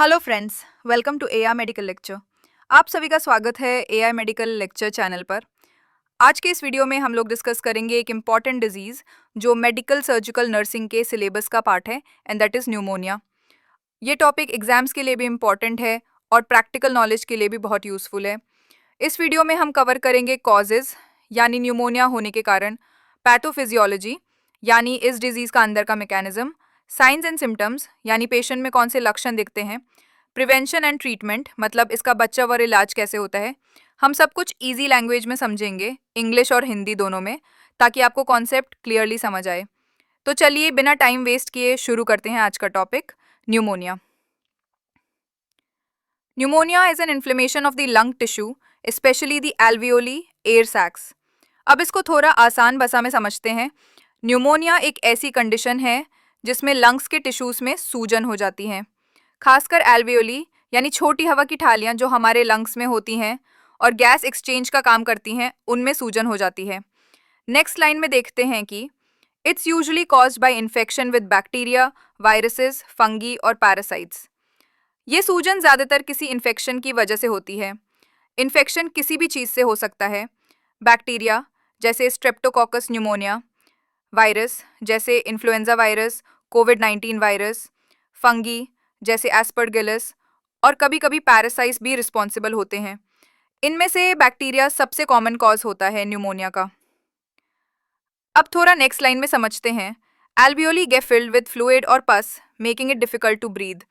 Hello friends, welcome to AI medical lecture. आप सभी का स्वागत है एआई मेडिकल लेक्चर चैनल पर। आज के इस वीडियो में हम लोग डिस्कस करेंगे एक इम्पॉर्टेंट डिजीज़ जो मेडिकल सर्जिकल नर्सिंग के सिलेबस का पार्ट है, एंड दैट इज़ न्यूमोनिया। ये टॉपिक एग्जाम्स के लिए भी इम्पॉर्टेंट है और प्रैक्टिकल नॉलेज के लिए भी बहुत यूज़फुल है। इस वीडियो में हम कवर करेंगे कॉजेज़ यानी न्यूमोनिया होने के कारण, पैथोफिजियोलॉजी यानी इस डिजीज़ का अंदर का मैकेनिज्म, साइंस एंड सिम्टम्स यानी पेशेंट में कौन से लक्षण दिखते हैं, प्रिवेंशन एंड ट्रीटमेंट मतलब इसका बच्चा वर इलाज कैसे होता है। हम सब कुछ इजी लैंग्वेज में समझेंगे, इंग्लिश और हिंदी दोनों में, ताकि आपको कॉन्सेप्ट क्लियरली समझ आए। तो चलिए बिना टाइम वेस्ट किए शुरू करते हैं आज का topic, pneumonia. Pneumonia is an inflammation of the lung tissue, specially the alveoli air sacs. अब इसको थोड़ा आसान भाषा में समझते हैं। न्यूमोनिया एक ऐसी कंडीशन है जिसमें लंग्स के टिश्यूज में सूजन हो जाती हैं, खासकर एल्वियोली यानी छोटी हवा की थालियां जो हमारे लंग्स में होती हैं और गैस एक्सचेंज का काम करती हैं, उनमें सूजन हो जाती है। नेक्स्ट लाइन में देखते हैं कि it's usually caused by infection with bacteria, viruses, fungi और पैरासाइट्स। ये सूजन ज़्यादातर किसी इन्फेक्शन की वजह से होती है। इन्फेक्शन किसी भी चीज़ से हो सकता है। बैक्टीरिया जैसे स्ट्रेप्टोकोकस न्यूमोनिया, वायरस जैसे इन्फ्लुएंजा वायरस, कोविड-19 वायरस, फंगी जैसे एस्परगिलस और कभी कभी पैरासाइट्स भी रिस्पॉन्सिबल होते हैं। इनमें से बैक्टीरिया सबसे कॉमन कॉज होता है न्यूमोनिया का। अब थोड़ा नेक्स्ट लाइन में समझते हैं। Alveoli get filled with fluid और pus, making it difficult to breathe.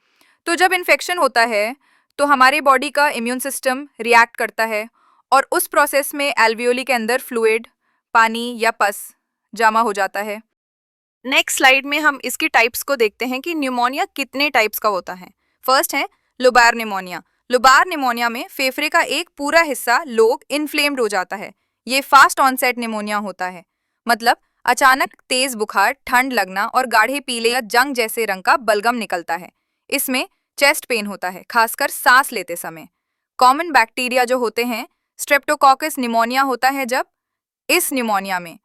तो जब इन्फेक्शन होता है तो हमारे बॉडी का इम्यून सिस्टम रिएक्ट करता है और उस प्रोसेस में एल्वियोली के अंदर फ्लूइड, पानी या पस जमा हो जाता है। नेक्स्ट स्लाइड में हम इसकी टाइप्स को देखते हैं कि न्यूमोनिया कितने टाइप्स का होता है। फर्स्ट है लोबार न्यूमोनिया। लोबार न्यूमोनिया में फेफड़े का एक पूरा हिस्सा लोब इन्फ्लेम्ड हो जाता है। ये फास्ट ऑनसेट न्यूमोनिया होता है, मतलब अचानक तेज बुखार, ठंड लगना और गाढ़े पीले या जंग जैसे रंग का बलगम निकलता है। इसमें चेस्ट पेन होता है, खासकर सांस लेते समय। कॉमन बैक्टीरिया जो होते हैं, स्ट्रेप्टोकोकस निमोनिया होता है। जब इस न्यूमोनिया में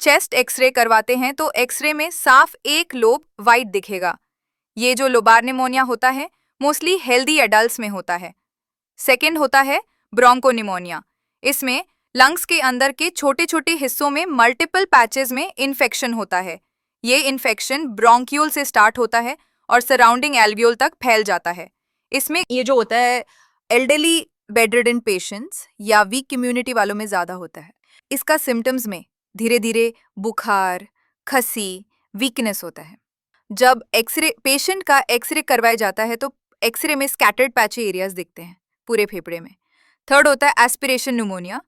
चेस्ट एक्सरे करवाते हैं तो एक्सरे में साफ एक लोब वाइट दिखेगा। ये जो लोबार निमोनिया होता है मोस्टली हेल्दी एडल्ट्स में होता है। सेकंड होता है ब्रोंकोनिमोनिया। इसमें लंग्स के अंदर के छोटे छोटे हिस्सों में मल्टीपल पैचेस में इन्फेक्शन होता है। ये इन्फेक्शन ब्रोंक्यूल से स्टार्ट होता है और सराउंडिंग एल्वियोल तक फैल जाता है। इसमें ये जो होता है एल्डरली बेडरिडन पेशेंट्स या वीक कम्युनिटी वालों में ज़्यादा होता है। इसका सिम्टम्स में धीरे धीरे बुखार, खसी, वीकनेस होता है। जब एक्सरे पेशेंट का एक्सरे करवाया जाता है तो एक्सरे में स्कैटर्ड पैची एरियाज दिखते हैं पूरे फेफड़े में। थर्ड होता है एस्पिरेशन न्यूमोनिया।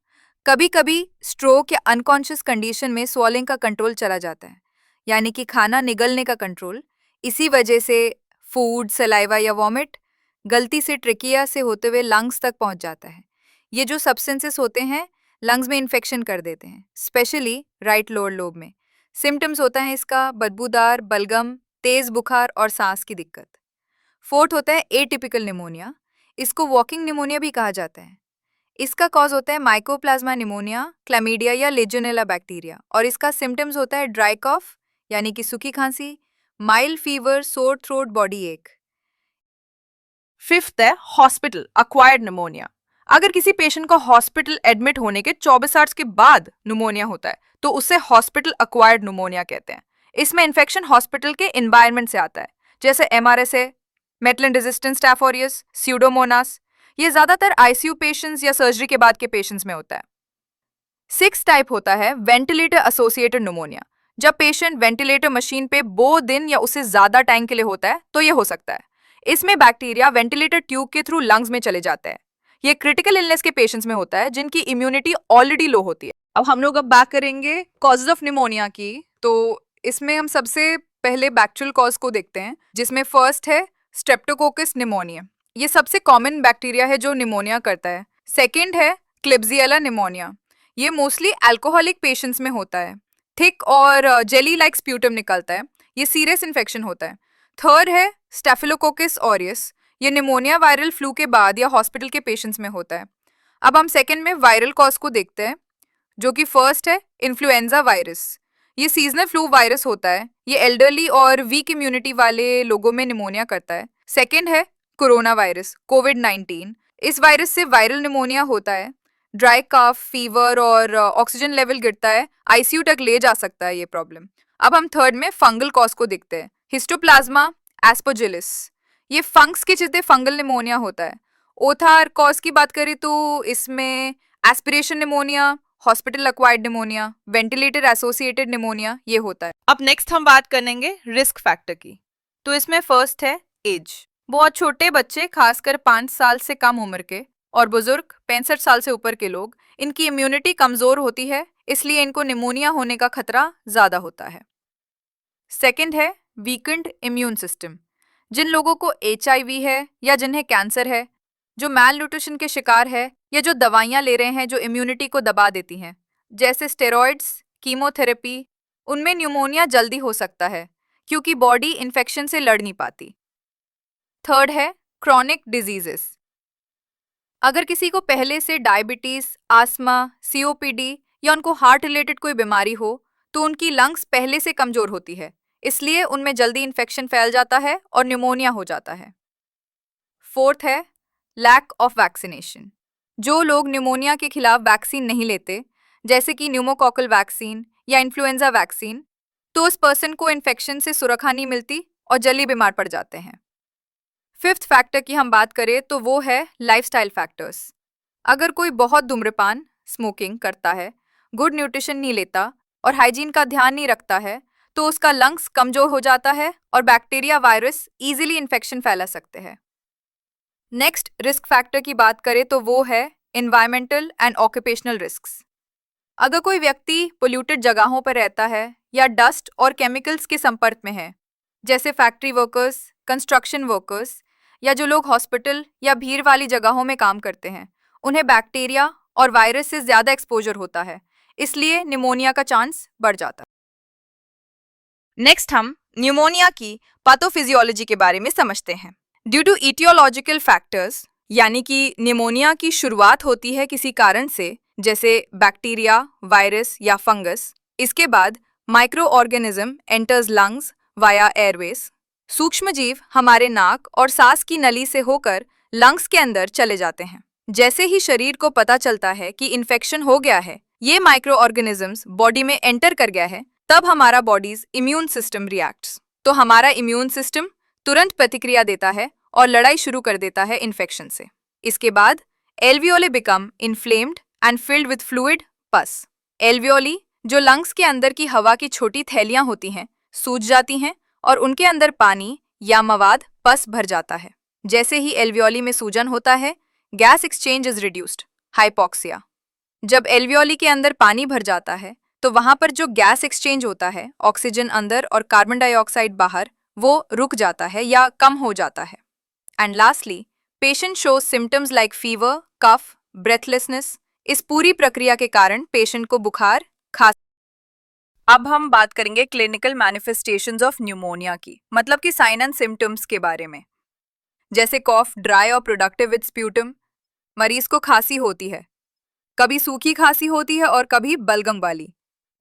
कभी कभी स्ट्रोक या अनकॉन्शियस कंडीशन में स्वॉलिंग का कंट्रोल चला जाता है, यानी कि खाना निगलने का कंट्रोल। इसी वजह से फूड, सलाइवा या वॉमिट गलती से ट्रिकिया से होते हुए लंग्स तक पहुंच जाता है। ये जो सब्सटेंसेस होते हैं लंग्स में इन्फेक्शन कर देते हैं, स्पेशली राइट लोअर लोब में। सिम्टम्स होता है इसका बदबूदार, बलगम, तेज बुखार और सांस की दिक्कत। फोर्थ होता है एटिपिकल निमोनिया। इसको वॉकिंग निमोनिया भी कहा जाता है। इसका कॉज होता है माइकोप्लाज्मा निमोनिया, क्लैमिडिया या लेजियोनेला बैक्टीरिया और इसका सिम्टम्स होता है ड्राई कॉफ यानी कि सूखी खांसी, mild fever, sore throat, body एक। फिफ्थ है हॉस्पिटल अक्वायर्ड निमोनिया। अगर किसी पेशेंट को हॉस्पिटल एडमिट होने के 24 आवर्स के बाद निमोनिया होता है तो उसे हॉस्पिटल अक्वायर्ड निमोनिया कहते हैं। इसमें इन्फेक्शन हॉस्पिटल के एनवायरनमेंट से आता है, जैसे MRSA, methicillin resistant staph aureus, pseudomonas. ये ज्यादातर आईसीयू पेशेंट्स या सर्जरी के बाद के पेशेंट्स में होता है। सिक्स टाइप होता है वेंटिलेटर एसोसिएटेड निमोनिया। जब पेशेंट वेंटिलेटर मशीन पे 2 दिन या उससे ज्यादा टाइम के लिए होता है तो ये हो सकता है। इसमें बैक्टीरिया वेंटिलेटर ट्यूब के थ्रू लंग्स में चले जाते हैं। ये क्रिटिकल इलनेस के पेशेंट्स में होता है जिनकी इम्यूनिटी ऑलरेडी लो होती है। अब हम लोग बात करेंगे कॉजेज ऑफ निमोनिया की। तो इसमें हम सबसे पहले बैक्टीरियल कॉज को देखते हैं, जिसमें फर्स्ट है स्ट्रेप्टोकोकस निमोनिया। ये सबसे कॉमन बैक्टीरिया है जो निमोनिया करता है। सेकेंड है क्लिब्जियला निमोनिया। ये मोस्टली अल्कोहलिक पेशेंट्स में होता है। थिक और जेली लाइक स्प्यूटम निकलता है। ये सीरियस इन्फेक्शन होता है। थर्ड है स्टेफिलोकोकस ऑरियस। ये निमोनिया वायरल फ्लू के बाद या हॉस्पिटल के पेशेंट्स में होता है। अब हम सेकंड में वायरल कॉज को देखते हैं, जो कि फर्स्ट है इन्फ्लुएंजा वायरस। ये सीजनल फ्लू वायरस होता है। ये एल्डरली और वीक इम्यूनिटी वाले लोगों में निमोनिया करता है। सेकंड है कोरोना वायरस कोविड-19। इस वायरस से वायरल निमोनिया होता है। ड्राई कफ, फीवर और ऑक्सीजन लेवल गिरता है, आईसीयू तक ले जा सकता है ये प्रॉब्लम। अब हम थर्ड में फंगल कॉज को देखते हैं। हिस्टोप्लाज्मा एस्परजिलस, ये फंक्स के चलते फंगल निमोनिया होता है। ओथार कॉज की बात करें तो इसमें aspiration pneumonia, hospital acquired pneumonia, ventilator associated pneumonia ये होता है। अब नेक्स्ट हम बात करेंगे रिस्क फैक्टर की। तो इसमें फर्स्ट है एज। बहुत छोटे बच्चे, खासकर 5 साल से कम उम्र के और बुजुर्ग 65 साल से ऊपर के लोग, इनकी इम्यूनिटी कमजोर होती है, इसलिए इनको निमोनिया होने का खतरा ज्यादा होता है। सेकंड है वीकेंड इम्यून सिस्टम। जिन लोगों को एचआईवी है या जिन्हें कैंसर है, जो मैल न्यूट्रिशन के शिकार है या जो दवाइयां ले रहे हैं जो इम्यूनिटी को दबा देती हैं, जैसे स्टेरॉइड्स, कीमोथेरेपी, उनमें न्यूमोनिया जल्दी हो सकता है क्योंकि बॉडी इन्फेक्शन से लड़ नहीं पाती। थर्ड है क्रॉनिक डिजीजेस। अगर किसी को पहले से डायबिटीज, आस्मा, सीओपीडी या उनको हार्ट रिलेटेड कोई बीमारी हो तो उनकी लंग्स पहले से कमजोर होती है, इसलिए उनमें जल्दी इन्फेक्शन फैल जाता है और न्यूमोनिया हो जाता है। फोर्थ है लैक ऑफ वैक्सीनेशन। जो लोग न्यूमोनिया के खिलाफ वैक्सीन नहीं लेते, जैसे कि न्यूमोकॉकल वैक्सीन या इन्फ्लुएंजा वैक्सीन, तो उस पर्सन को इन्फेक्शन से सुरक्षा नहीं मिलती और जल्दी बीमार पड़ जाते हैं। फिफ्थ फैक्टर की हम बात करें तो वो है लाइफस्टाइल फैक्टर्स। अगर कोई बहुत धूम्रपान, स्मोकिंग करता है, गुड न्यूट्रिशन नहीं लेता और हाइजीन का ध्यान नहीं रखता है, तो उसका लंग्स कमजोर हो जाता है और बैक्टीरिया, वायरस इजीली इन्फेक्शन फैला सकते हैं। नेक्स्ट रिस्क फैक्टर की बात करें तो वो है एनवायरमेंटल एंड ऑक्यूपेशनल रिस्क्स। अगर कोई व्यक्ति पोल्यूटेड जगहों पर रहता है या डस्ट और केमिकल्स के संपर्क में है, जैसे फैक्ट्री वर्कर्स, कंस्ट्रक्शन वर्कर्स या जो लोग हॉस्पिटल या भीड़ वाली जगहों में काम करते हैं, उन्हें बैक्टीरिया और वायरस से ज़्यादा एक्सपोजर होता है, इसलिए निमोनिया का चांस बढ़ जाता है। नेक्स्ट हम न्यूमोनिया की पैथोफिजियोलॉजी के बारे में समझते हैं। ड्यू टू इटियोलॉजिकल फैक्टर्स, यानी कि निमोनिया की शुरुआत होती है किसी कारण से, जैसे बैक्टीरिया, वायरस या फंगस। इसके बाद micro organism enters lungs via Airways. सूक्ष्मजीव हमारे नाक और सांस की नली से होकर लंग्स के अंदर चले जाते हैं। जैसे ही शरीर को पता चलता है कि इन्फेक्शन हो गया है, ये माइक्रो ऑर्गेनिजम्स बॉडी में एंटर कर गया है, तब हमारा बॉडीज इम्यून सिस्टम रिएक्ट्स। तो हमारा इम्यून सिस्टम तुरंत प्रतिक्रिया देता है और लड़ाई शुरू कर देता है इन्फेक्शन से। इसके बाद alveoli become inflamed and filled with fluid pus. Alveoli, जो लंग्स के अंदर की हवा की छोटी थैलियां होती हैं, सूज जाती हैं और उनके अंदर पानी या मवाद पस भर जाता है। जैसे ही एल्वियोली में सूजन होता है, gas exchange is reduced, hypoxia. जब एल्वियोली के अंदर पानी भर जाता है तो वहां पर जो गैस एक्सचेंज होता है, ऑक्सीजन अंदर और कार्बन डाइऑक्साइड बाहर, वो रुक जाता है या कम हो जाता है। And lastly patient shows symptoms like fever, cough, breathlessness. इस पूरी प्रक्रिया के कारण पेशेंट को बुखार, खांसी। अब हम बात करेंगे क्लिनिकल मैनिफेस्टेशंस ऑफ न्यूमोनिया की, मतलब कि साइन एंड सिम्टम्स के बारे में। जैसे कॉफ ड्राई और प्रोडक्टिव विद स्प्यूटम, मरीज को खांसी होती है, कभी सूखी खांसी होती है और कभी बलगम वाली,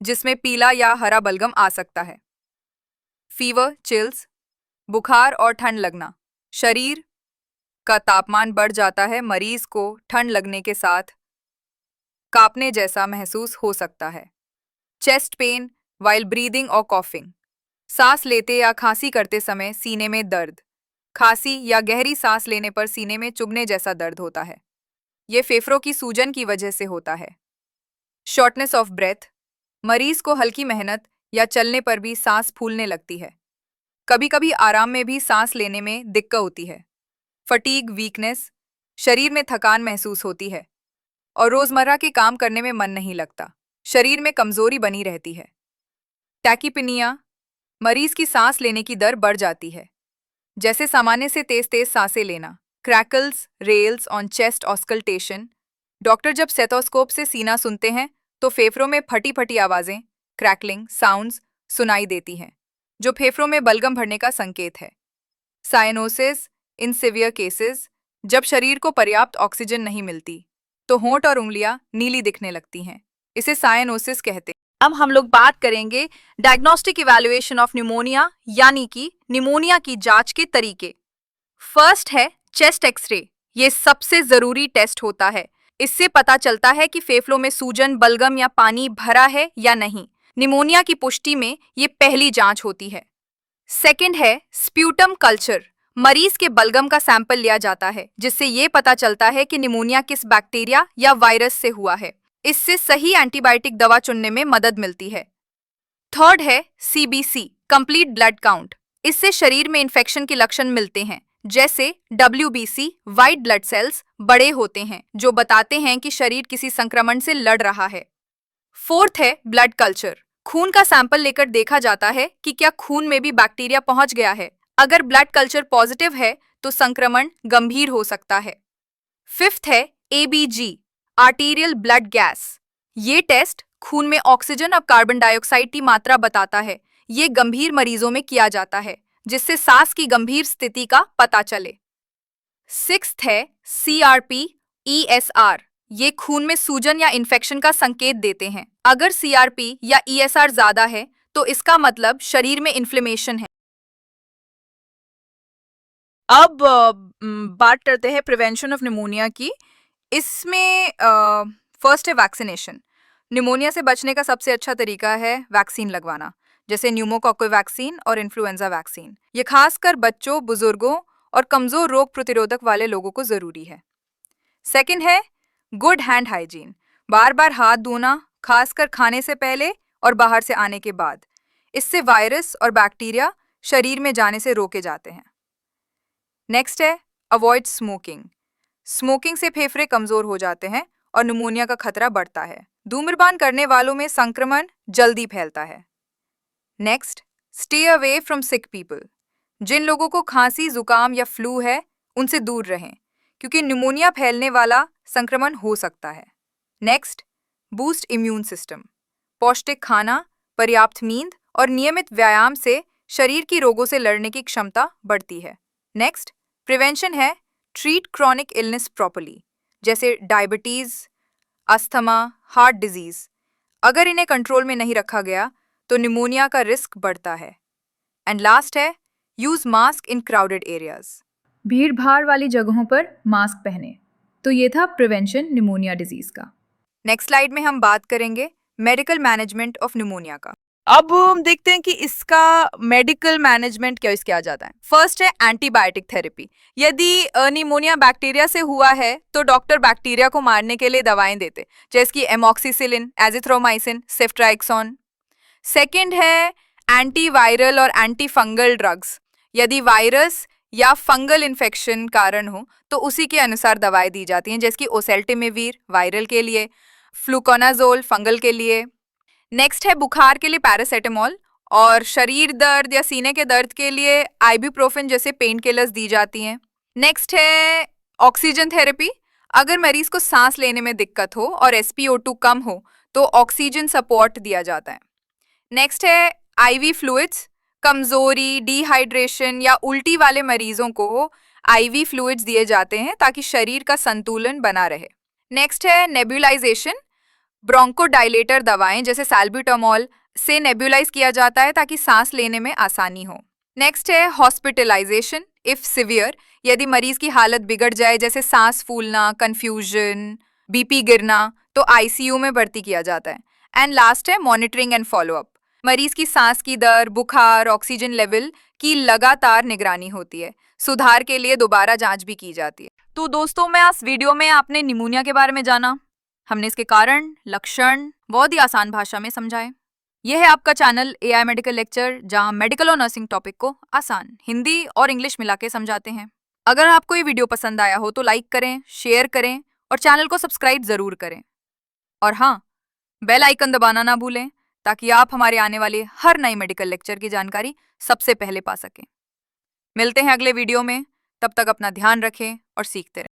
जिसमें पीला या हरा बलगम आ सकता है। फीवर, चिल्स, बुखार और ठंड लगना, शरीर का तापमान बढ़ जाता है, मरीज को ठंड लगने के साथ कांपने जैसा महसूस हो सकता है। चेस्ट पेन वाइल ब्रीदिंग और कॉफिंग, सांस लेते या खांसी करते समय सीने में दर्द, खांसी या गहरी सांस लेने पर सीने में चुभने जैसा दर्द होता है, ये फेफड़ों की सूजन की वजह से होता है। शॉर्टनेस ऑफ ब्रेथ, मरीज को हल्की मेहनत या चलने पर भी सांस फूलने लगती है, कभी कभी आराम में भी सांस लेने में दिक्कत होती है। फटीग, वीकनेस, शरीर में थकान महसूस होती है और रोजमर्रा के काम करने में मन नहीं लगता, शरीर में कमजोरी बनी रहती है। टैकीपिनिया, मरीज की सांस लेने की दर बढ़ जाती है, जैसे सामान्य से तेज तेज सांसें लेना। Crackles, rails on chest auscultation, doctor जब स्टेथोस्कोप से सीना सुनते हैं तो फेफड़ों में फटी फटी आवाजें, क्रैकलिंग साउंड्स सुनाई देती हैं, जो फेफड़ों में बलगम भरने का संकेत है। साइनोसिस इन सिवियर केसेस, जब शरीर को पर्याप्त ऑक्सीजन नहीं मिलती तो होंठ और उंगलियां नीली दिखने लगती हैं, इसे साइनोसिस कहते हैं। अब हम लोग बात करेंगे डायग्नोस्टिक इवैल्यूएशन ऑफ न्यूमोनिया, यानी कि निमोनिया की जांच के तरीके। फर्स्ट है चेस्ट एक्सरे ये सबसे जरूरी टेस्ट होता है। इससे पता चलता है कि फेफड़ों में सूजन, बलगम या पानी भरा है या नहीं। निमोनिया की पुष्टि में ये पहली जांच होती है। सेकंड है स्प्यूटम कल्चर। मरीज के बलगम का सैंपल लिया जाता है, जिससे ये पता चलता है कि निमोनिया किस बैक्टीरिया या वायरस से हुआ है। इससे सही एंटीबायोटिक दवा चुनने में मदद मिलती है। थर्ड है सीबीसी, कंप्लीट ब्लड काउंट। इससे शरीर में इन्फेक्शन के लक्षण मिलते हैं, जैसे WBC, व्हाइट ब्लड सेल्स बड़े होते हैं, जो बताते हैं कि शरीर किसी संक्रमण से लड़ रहा है। फोर्थ है ब्लड कल्चर। खून का सैंपल लेकर देखा जाता है कि क्या खून में भी बैक्टीरिया पहुंच गया है। अगर ब्लड कल्चर पॉजिटिव है तो संक्रमण गंभीर हो सकता है। फिफ्थ है ABG, आर्टीरियल ब्लड गैस। ये टेस्ट खून में ऑक्सीजन और कार्बन डाइऑक्साइड की मात्रा बताता है। ये गंभीर मरीजों में किया जाता है, जिससे सांस की गंभीर स्थिति का पता चले। सिक्स्थ है CRP, ESR। ये खून में सूजन या इन्फेक्शन का संकेत देते हैं। अगर CRP या ESR ज्यादा है तो इसका मतलब शरीर में इन्फ्लेमेशन है। अब बात करते हैं प्रिवेंशन ऑफ निमोनिया की। इसमें फर्स्ट है वैक्सीनेशन। निमोनिया से बचने का सबसे अच्छा तरीका है वैक्सीन लगवाना, जैसे न्यूमोकॉकल वैक्सीन और इन्फ्लुएंजा वैक्सीन। ये खासकर बच्चों, बुजुर्गों और कमजोर रोग प्रतिरोधक वाले लोगों को जरूरी है। सेकंड है गुड हैंड हाइजीन। बार बार हाथ धोना, खासकर खाने से पहले और बाहर से आने के बाद। इससे वायरस और बैक्टीरिया शरीर में जाने से रोके जाते हैं। नेक्स्ट है अवॉइड स्मोकिंग। स्मोकिंग से फेफड़े कमजोर हो जाते हैं और निमोनिया का खतरा बढ़ता है। धूम्रपान करने वालों में संक्रमण जल्दी फैलता है। Next, stay away from sick people. जिन लोगों को खांसी, जुकाम या फ्लू है, उनसे दूर रहें, क्योंकि निमोनिया फैलने वाला संक्रमण हो सकता है। Next, boost immune system. पौष्टिक खाना, पर्याप्त नींद और नियमित व्यायाम से शरीर की रोगों से लड़ने की क्षमता बढ़ती है। नेक्स्ट, प्रिवेंशन है ट्रीट क्रॉनिक इलनेस प्रॉपर्ली, जैसे डायबिटीज, अस्थमा, हार्ट डिजीज। अगर इन्हें कंट्रोल में नहीं रखा गया तो निमोनिया का रिस्क बढ़ता है। एंड लास्ट है यूज मास्क इन क्राउडेड एरियाज। भीड़ भाड़ वाली जगहों पर मास्क पहने। तो ये था प्रिवेंशन निमोनिया डिजीज का। नेक्स्ट स्लाइड में हम बात करेंगे मेडिकल मैनेजमेंट ऑफ निमोनिया का। अब हम देखते हैं कि इसका मेडिकल मैनेजमेंट कैसे किया जाता है। फर्स्ट है एंटीबायोटिक थेरेपी। यदि निमोनिया बैक्टीरिया से हुआ है तो डॉक्टर बैक्टीरिया को मारने के लिए दवाएं देते, जैसे कि एमॉक्सिसिलिन, एजिथ्रोमाइसिन, सेफ्ट्राइक्सोन। सेकंड है एंटीवायरल और एंटी फंगल ड्रग्स। यदि वायरस या फंगल इन्फेक्शन कारण हो तो उसी के अनुसार दवाएं दी जाती हैं, जैसे कि ओसेल्टिमिवीर वायरल के लिए, फ्लूकोनाजोल फंगल के लिए। नेक्स्ट है बुखार के लिए पैरासीटामोल, और शरीर दर्द या सीने के दर्द के लिए आइबुप्रोफेन जैसे पेन किलर्स दी जाती हैं। नेक्स्ट है ऑक्सीजन थेरेपी। अगर मरीज को सांस लेने में दिक्कत हो और SpO2 कम हो तो ऑक्सीजन सपोर्ट दिया जाता है। नेक्स्ट है IV फ्लूइड्स। कमजोरी, डिहाइड्रेशन या उल्टी वाले मरीजों को IV फ्लूइड्स दिए जाते हैं ताकि शरीर का संतुलन बना रहे। नेक्स्ट है नेबुलाइजेशन। ब्रोंकोडाइलेटर दवाएं जैसे सैल्ब्यूटामॉल से नेबुलाइज किया जाता है ताकि सांस लेने में आसानी हो। नेक्स्ट है हॉस्पिटलाइजेशन इफ सिवियर। यदि मरीज की हालत बिगड़ जाए, जैसे सांस फूलना, कंफ्यूजन, BP गिरना, तो ICU में भर्ती किया जाता है। एंड लास्ट है मॉनिटरिंग एंड फॉलोअप। मरीज की सांस की दर, बुखार, ऑक्सीजन लेवल की लगातार निगरानी होती है। सुधार के लिए दोबारा जांच भी की जाती है। तो दोस्तों, मैं इस वीडियो में आपने निमोनिया के बारे में जाना। हमने इसके कारण, लक्षण बहुत ही आसान भाषा में समझाए। यह है आपका चैनल AI मेडिकल लेक्चर, जहां मेडिकल और नर्सिंग टॉपिक को आसान हिंदी और इंग्लिश मिला के समझाते हैं। अगर आपको ये वीडियो पसंद आया हो तो लाइक करें, शेयर करें और चैनल को सब्सक्राइब जरूर करें। और हाँ, बेल आइकन दबाना ना भूलें ताकि आप हमारे आने वाले हर नए मेडिकल लेक्चर की जानकारी सबसे पहले पा सकें। मिलते हैं अगले वीडियो में, तब तक अपना ध्यान रखें और सीखते रहें।